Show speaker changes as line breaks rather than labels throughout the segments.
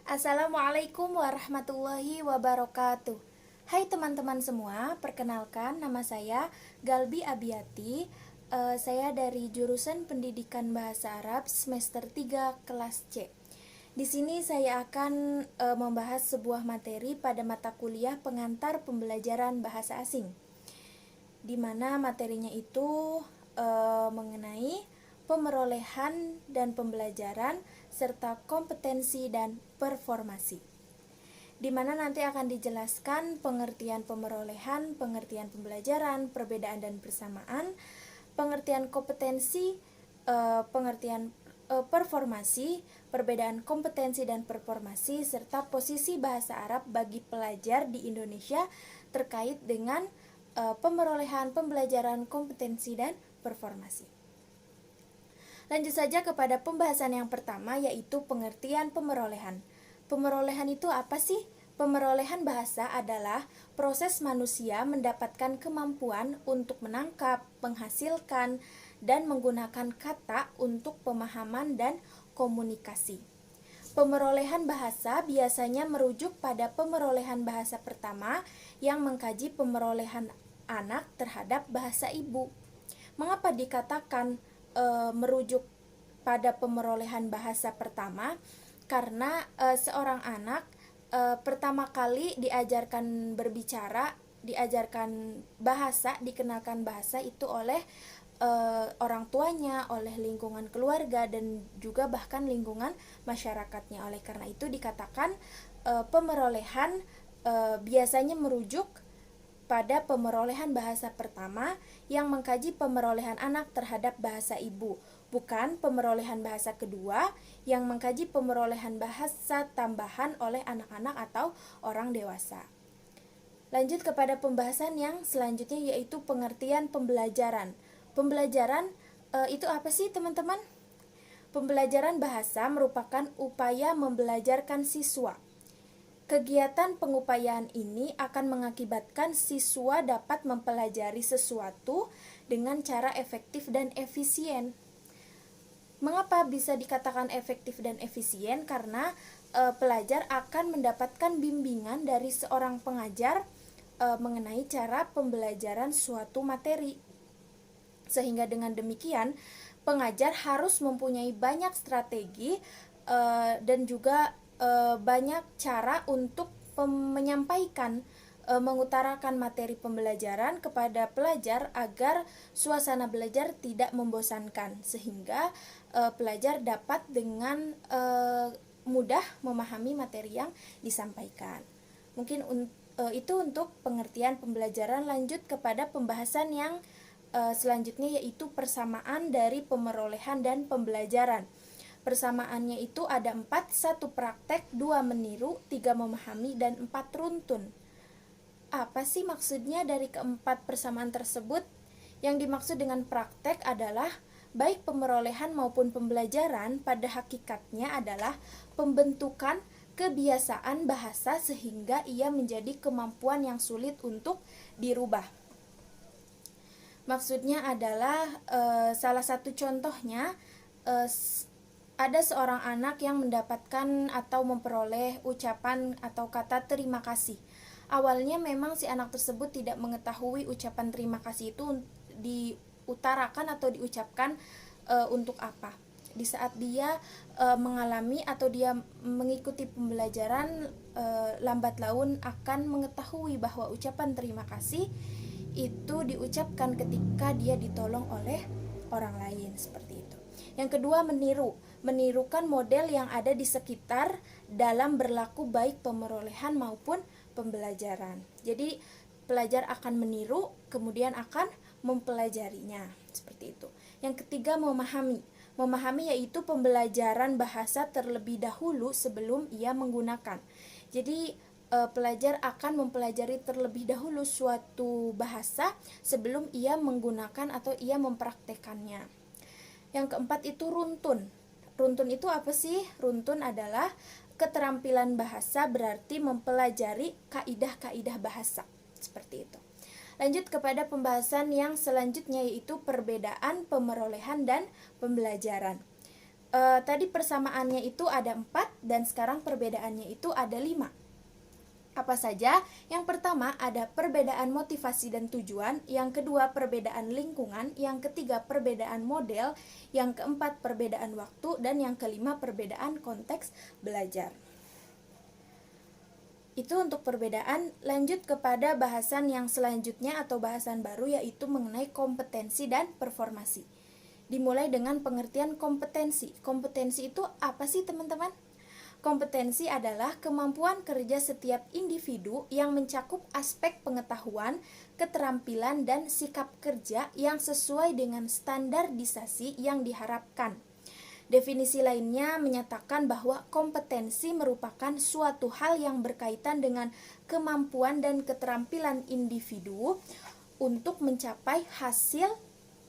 Assalamualaikum warahmatullahi wabarakatuh. Hai teman-teman semua, perkenalkan nama saya Galbi Abiati. Saya dari jurusan Pendidikan Bahasa Arab semester 3 kelas C. Di sini saya akan membahas sebuah materi pada mata kuliah pengantar pembelajaran bahasa asing, di mana materinya itu mengenai pemerolehan dan pembelajaran serta kompetensi dan performasi, di mana nanti akan dijelaskan pengertian pemerolehan, pengertian pembelajaran, perbedaan dan persamaan, pengertian kompetensi, pengertian performasi, perbedaan kompetensi dan performasi, serta posisi bahasa Arab bagi pelajar di Indonesia terkait dengan pemerolehan, pembelajaran, kompetensi, dan performasi. Lanjut saja kepada pembahasan yang pertama, yaitu pengertian pemerolehan. Pemerolehan itu apa sih? Pemerolehan bahasa adalah proses manusia mendapatkan kemampuan untuk menangkap, menghasilkan, dan menggunakan kata untuk pemahaman dan komunikasi. Pemerolehan bahasa biasanya merujuk pada pemerolehan bahasa pertama yang mengkaji pemerolehan anak terhadap bahasa ibu. Mengapa dikatakan merujuk pada pemerolehan bahasa pertama? Karena seorang anak pertama kali diajarkan berbicara, diajarkan bahasa, dikenalkan bahasa itu oleh orang tuanya, oleh lingkungan keluarga, dan juga bahkan lingkungan masyarakatnya. Oleh karena itu dikatakan pemerolehan biasanya merujuk pada pemerolehan bahasa pertama yang mengkaji pemerolehan anak terhadap bahasa ibu, bukan pemerolehan bahasa kedua yang mengkaji pemerolehan bahasa tambahan oleh anak-anak atau orang dewasa. Lanjut kepada pembahasan yang selanjutnya, yaitu pengertian pembelajaran. Pembelajaran itu apa sih teman-teman? Pembelajaran bahasa merupakan upaya membelajarkan siswa. Kegiatan pengupayaan ini akan mengakibatkan siswa dapat mempelajari sesuatu dengan cara efektif dan efisien. Mengapa bisa dikatakan efektif dan efisien? Karena pelajar akan mendapatkan bimbingan dari seorang pengajar mengenai cara pembelajaran suatu materi. Sehingga dengan demikian, pengajar harus mempunyai banyak strategi dan juga banyak cara untuk menyampaikan, mengutarakan materi pembelajaran kepada pelajar agar suasana belajar tidak membosankan, sehingga pelajar dapat dengan mudah memahami materi yang disampaikan. Mungkin itu untuk pengertian pembelajaran. Lanjut kepada pembahasan yang selanjutnya, yaitu persamaan dari pemerolehan dan pembelajaran. Persamaannya itu ada 4, 1 praktek, 2 meniru, 3 memahami, dan 4 runtun. Apa sih maksudnya dari keempat persamaan tersebut? Yang dimaksud dengan praktek adalah baik pemerolehan maupun pembelajaran pada hakikatnya adalah pembentukan kebiasaan bahasa sehingga ia menjadi kemampuan yang sulit untuk dirubah. Maksudnya adalah salah satu contohnya, ada seorang anak yang mendapatkan atau memperoleh ucapan atau kata terima kasih. Awalnya memang si anak tersebut tidak mengetahui ucapan terima kasih itu diutarakan atau diucapkan untuk apa. Di saat dia mengalami atau dia mengikuti pembelajaran, lambat laun akan mengetahui bahwa ucapan terima kasih itu diucapkan ketika dia ditolong oleh orang lain, seperti itu. Yang kedua, meniru. Menirukan model yang ada di sekitar dalam berlaku baik pemerolehan maupun pembelajaran. Jadi pelajar akan meniru, kemudian akan mempelajarinya, seperti itu. Yang ketiga, memahami. Memahami yaitu pembelajaran bahasa terlebih dahulu sebelum ia menggunakan. Jadi pelajar akan mempelajari terlebih dahulu suatu bahasa sebelum ia menggunakan atau ia mempraktekannya. Yang keempat itu runtun. Runtun itu apa sih? Runtun adalah keterampilan bahasa, berarti mempelajari kaidah-kaidah bahasa, seperti itu. Lanjut kepada pembahasan yang selanjutnya, yaitu perbedaan pemerolehan dan pembelajaran. Tadi persamaannya itu ada 4 dan sekarang perbedaannya itu ada 5. Apa saja? Yang pertama ada perbedaan motivasi dan tujuan, yang kedua perbedaan lingkungan, yang ketiga perbedaan model, yang keempat perbedaan waktu, dan yang kelima perbedaan konteks belajar. Itu untuk perbedaan. Lanjut kepada bahasan yang selanjutnya atau bahasan baru, yaitu mengenai kompetensi dan performasi. Dimulai dengan pengertian kompetensi. Kompetensi itu apa sih teman-teman? Kompetensi adalah kemampuan kerja setiap individu yang mencakup aspek pengetahuan, keterampilan, dan sikap kerja yang sesuai dengan standarisasi yang diharapkan. Definisi lainnya menyatakan bahwa kompetensi merupakan suatu hal yang berkaitan dengan kemampuan dan keterampilan individu untuk mencapai hasil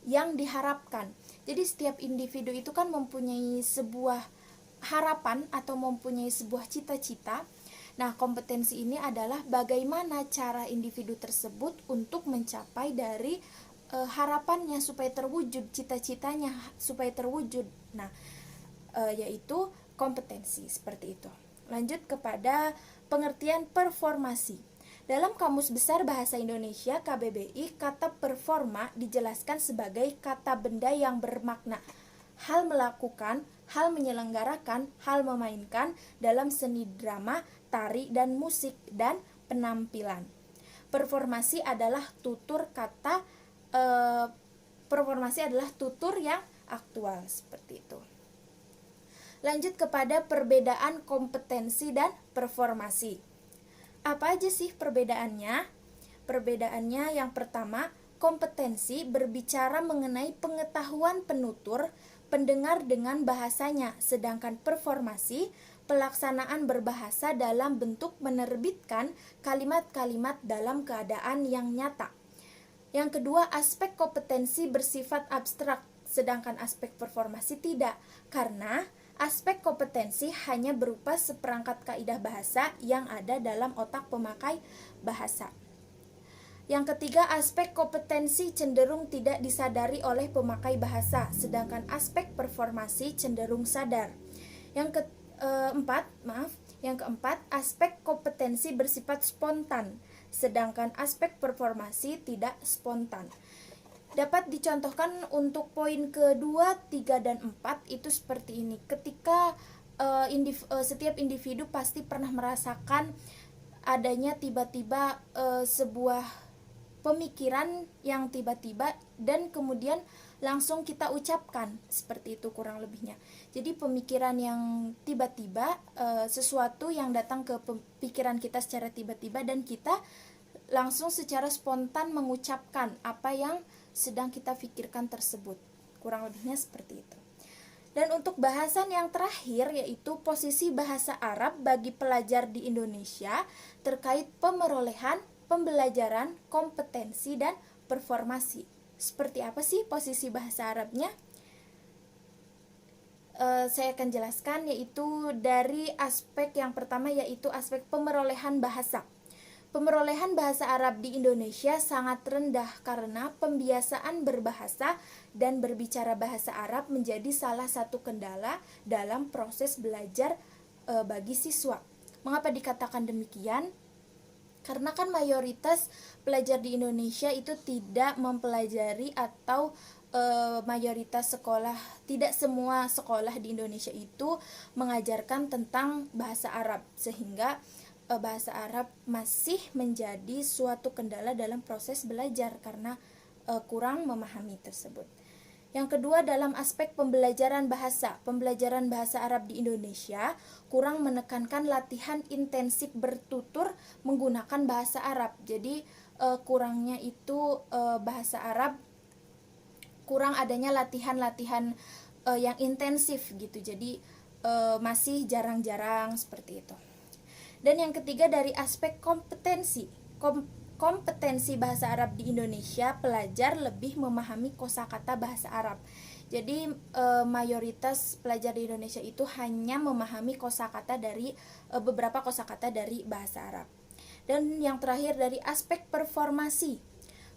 yang diharapkan. Jadi setiap individu itu kan mempunyai sebuah harapan atau mempunyai sebuah cita-cita. Nah, kompetensi ini adalah bagaimana cara individu tersebut untuk mencapai dari harapannya supaya terwujud, cita-citanya supaya terwujud. Nah, yaitu kompetensi seperti itu. Lanjut kepada pengertian performasi. Dalam Kamus Besar Bahasa Indonesia KBBI, kata performa dijelaskan sebagai kata benda yang bermakna hal melakukan, hal menyelenggarakan, hal memainkan dalam seni drama, tari, dan musik, dan penampilan. Performasi adalah tutur kata, performasi adalah tutur yang aktual, seperti itu. Lanjut kepada perbedaan kompetensi dan performasi. Apa aja sih perbedaannya? Perbedaannya yang pertama, kompetensi berbicara mengenai pengetahuan penutur, pendengar dengan bahasanya, sedangkan performasi pelaksanaan berbahasa dalam bentuk menerbitkan kalimat-kalimat dalam keadaan yang nyata. Yang kedua, aspek kompetensi bersifat abstrak, sedangkan aspek performasi tidak, karena aspek kompetensi hanya berupa seperangkat kaidah bahasa yang ada dalam otak pemakai bahasa. Yang ketiga, aspek kompetensi cenderung tidak disadari oleh pemakai bahasa, sedangkan aspek performasi cenderung sadar. Yang keempat, aspek kompetensi bersifat spontan, sedangkan aspek performasi tidak spontan. Dapat dicontohkan untuk poin kedua, 3, dan 4 itu seperti ini. Ketika setiap individu pasti pernah merasakan adanya tiba-tiba sebuah pemikiran yang tiba-tiba dan kemudian langsung kita ucapkan, seperti itu kurang lebihnya. Jadi pemikiran yang tiba-tiba, sesuatu yang datang ke pikiran kita secara tiba-tiba dan kita langsung secara spontan mengucapkan apa yang sedang kita pikirkan tersebut. Kurang lebihnya seperti itu. Dan untuk bahasan yang terakhir, yaitu posisi bahasa Arab bagi pelajar di Indonesia terkait pemerolehan, pembelajaran, kompetensi, dan performasi. Seperti apa sih posisi bahasa Arabnya? Saya akan jelaskan, yaitu dari aspek yang pertama, yaitu aspek pemerolehan bahasa. Pemerolehan bahasa Arab di Indonesia sangat rendah karena pembiasaan berbahasa dan berbicara bahasa Arab menjadi salah satu kendala dalam proses belajar bagi siswa. Mengapa dikatakan demikian? Karena kan mayoritas pelajar di Indonesia itu tidak mempelajari atau mayoritas sekolah, tidak semua sekolah di Indonesia itu mengajarkan tentang bahasa Arab, sehingga bahasa Arab masih menjadi suatu kendala dalam proses belajar karena kurang memahami tersebut. Yang kedua, dalam aspek pembelajaran bahasa. Pembelajaran bahasa Arab di Indonesia kurang menekankan latihan intensif bertutur menggunakan bahasa Arab. Jadi kurangnya itu bahasa Arab, kurang adanya latihan-latihan yang intensif gitu. Jadi masih jarang-jarang seperti itu. Dan yang ketiga, dari aspek kompetensi. Kompetensi bahasa Arab di Indonesia, pelajar lebih memahami kosakata bahasa Arab. Jadi mayoritas pelajar di Indonesia itu hanya memahami kosakata dari beberapa kosakata dari bahasa Arab. Dan yang terakhir, dari aspek performasi.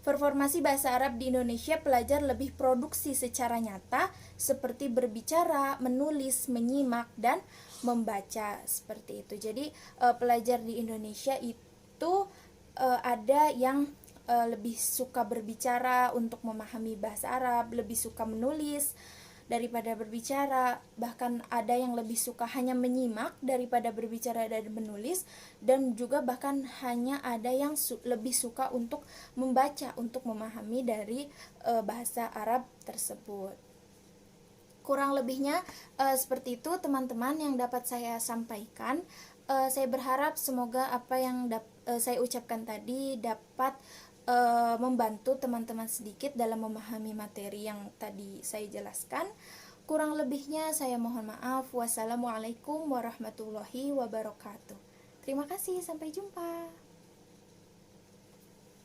Performasi bahasa Arab di Indonesia, pelajar lebih produksi secara nyata seperti berbicara, menulis, menyimak, dan membaca seperti itu. Jadi pelajar di Indonesia itu ada yang lebih suka berbicara untuk memahami bahasa Arab, lebih suka menulis daripada berbicara, bahkan ada yang lebih suka hanya menyimak daripada berbicara dan menulis, dan juga bahkan hanya ada yang lebih suka untuk membaca, untuk memahami dari bahasa Arab tersebut. Kurang lebihnya seperti itu teman-teman yang dapat saya sampaikan. Saya berharap semoga apa yang saya ucapkan tadi dapat membantu teman-teman sedikit dalam memahami materi yang tadi saya jelaskan. Kurang lebihnya saya mohon maaf. Wassalamualaikum warahmatullahi wabarakatuh. Terima kasih, sampai jumpa.